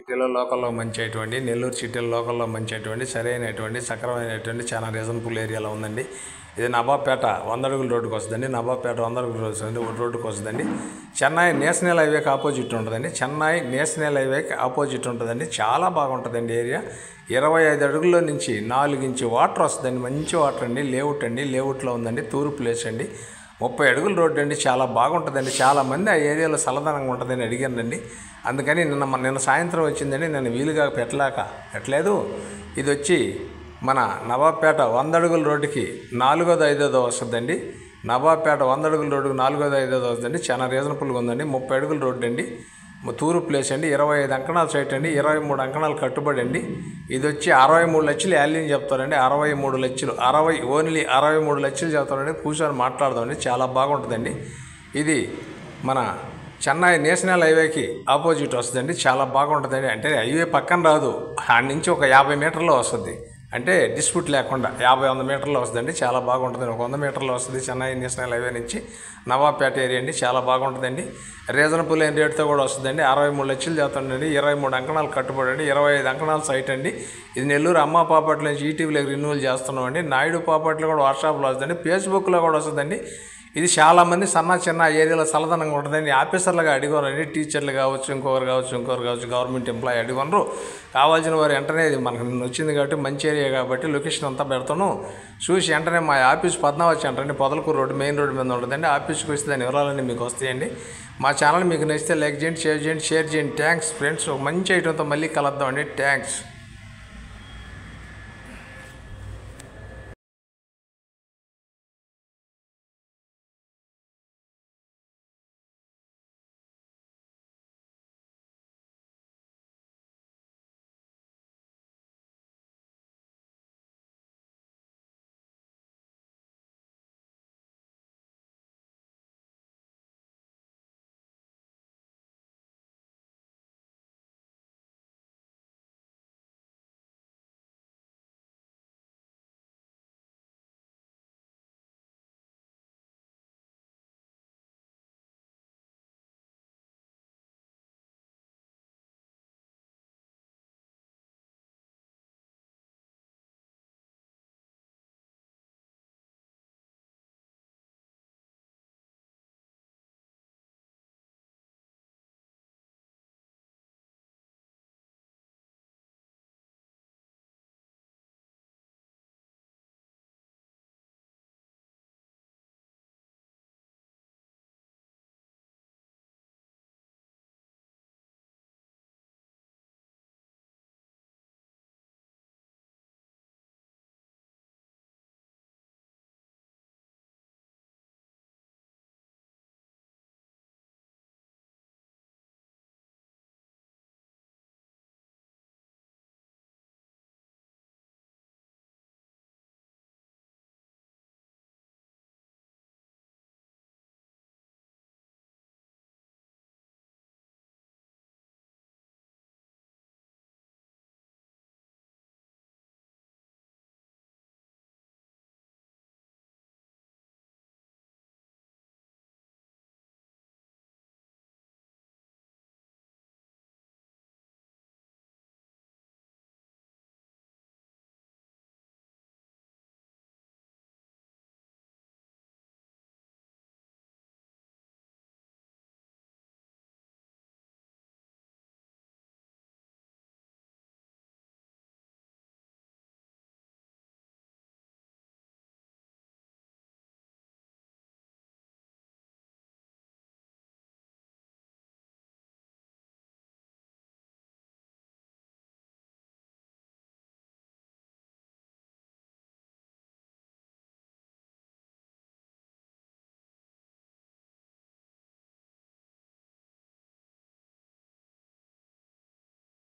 సిటీలో లోకల్లో మంచి అటువంటి నెల్లూరు సిటీలో లోకల్లో మంచి అటువంటి సరైనటువంటి సక్రమైనటువంటి చాలా రీజనబుల్ ఏరియాలో ఉందండి. ఇది నవాబ్పేట 100 అడుగుల రోడ్డుకి వస్తుందండి. నవాబ్పేట 100 అడుగుల రోడ్డుకి వస్తుందండి. చెన్నై నేషనల్ హైవేకి ఆపోజిట్ ఉంటుందండి. చెన్నై నేషనల్ హైవేకి ఆపోజిట్ ఉంటుందండి. చాలా బాగుంటుందండి ఏరియా. 25 అడుగుల్లో నుంచి 4 ఇంచు వాటర్ వస్తుందండి. మంచి వాటర్ అండి. లేఅవుట్లో ఉందండి. తూరు ప్లేస్ అండి. 30 అడుగుల రోడ్డు అండి. చాలా బాగుంటుందండి. చాలామంది ఆ ఏరియాలో చల్లదనంగా ఉంటుందని అడిగానండి. అందుకని నిన్న సాయంత్రం వచ్చిందండి. నేను వీలుగా పెట్టలేదు. ఇది వచ్చి మన నవాబ్పేట 100 అడుగుల రోడ్డుకి 4వ 5వ వస్తుందండి. నవాబ్పేట 100 అడుగుల రోడ్డుకి 4వ 5వ వస్తుందండి. చాలా రీజనబుల్గా ఉందండి. 30 అడుగుల రోడ్డు అండి. తూరు ప్లేస్ అండి. 25 అంకణాల సైట్ అండి. 23 అంకణాలు కట్టుబడి అండి. ఇది వచ్చి 63 లక్షలు వాల్యూని చెప్తారండి. 63 లక్షలు ఓన్లీ 63 లక్షలు చెప్తారండి. కూర్చొని మాట్లాడదామండి. చాలా బాగుంటుందండి. ఇది మన చెన్నై నేషనల్ హైవేకి ఆపోజిట్ వస్తుందండి. చాలా బాగుంటుందండి. అంటే హైవే పక్కన రాదు, ఆడి నుంచి ఒక 50 మీటర్లో వస్తుంది. అంటే డిస్ప్యూట్ లేకుండా 50-100 మీటర్లో వస్తుందండి. చాలా బాగుంటుందండి. ఒక 100 మీటర్లో వస్తుంది చెన్నై నేషనల్ హైవే నుంచి నవాబ్పేట ఏరియా అండి. చాలా బాగుంటుందండి. రీజనబుల్ అయిన రేట్తో కూడా వస్తుందండి. 63 లక్షలు చేస్తుందండి. 23 అంకణాలు కట్టుబడి అండి. 25 అంకణాల సైట్ అండి. ఇది నెల్లూరు అమ్మ ప్రాపర్టీ నుంచి ఈటీవీలోకి రెన్యూవల్ చేస్తున్నామండి. నాయుడు ప్రాపర్టీలో కూడా వాట్సాప్లో వస్తుందండి. ఫేస్బుక్లో కూడా వస్తుందండి. ఇది చాలామంది చిన్న ఏరియాలో చల్లదనంగా ఉంటుందండి. ఆఫీసర్లుగా అడిగోరండి. టీచర్లు కావచ్చు, ఇంకొకరు కావచ్చు, గవర్నమెంట్ ఎంప్లాయీ అడిగొనరు. కావాల్సిన వారు వెంటనే ఇది మనకు వచ్చింది కాబట్టి మంచి ఏరియా కాబట్టి లొకేషన్ అంతా పెడతాను. చూసి వెంటనే మా ఆఫీస్ పద్మావతి సెంటర్ అండి. పొదలకూరు రోడ్డు మెయిన్ రోడ్డు మీద ఉంటుందండి. ఆఫీస్కి వస్తే దాని వివరాలన్నీ మీకు వస్తాయండి. మా ఛానల్ మీకు నచ్చితే లైక్ చేయండి, షేర్ చేయండి. Thanks friends. ఒక మంచి ఐటెంతో మళ్ళీ కలుద్దామండి. థ్యాంక్స్.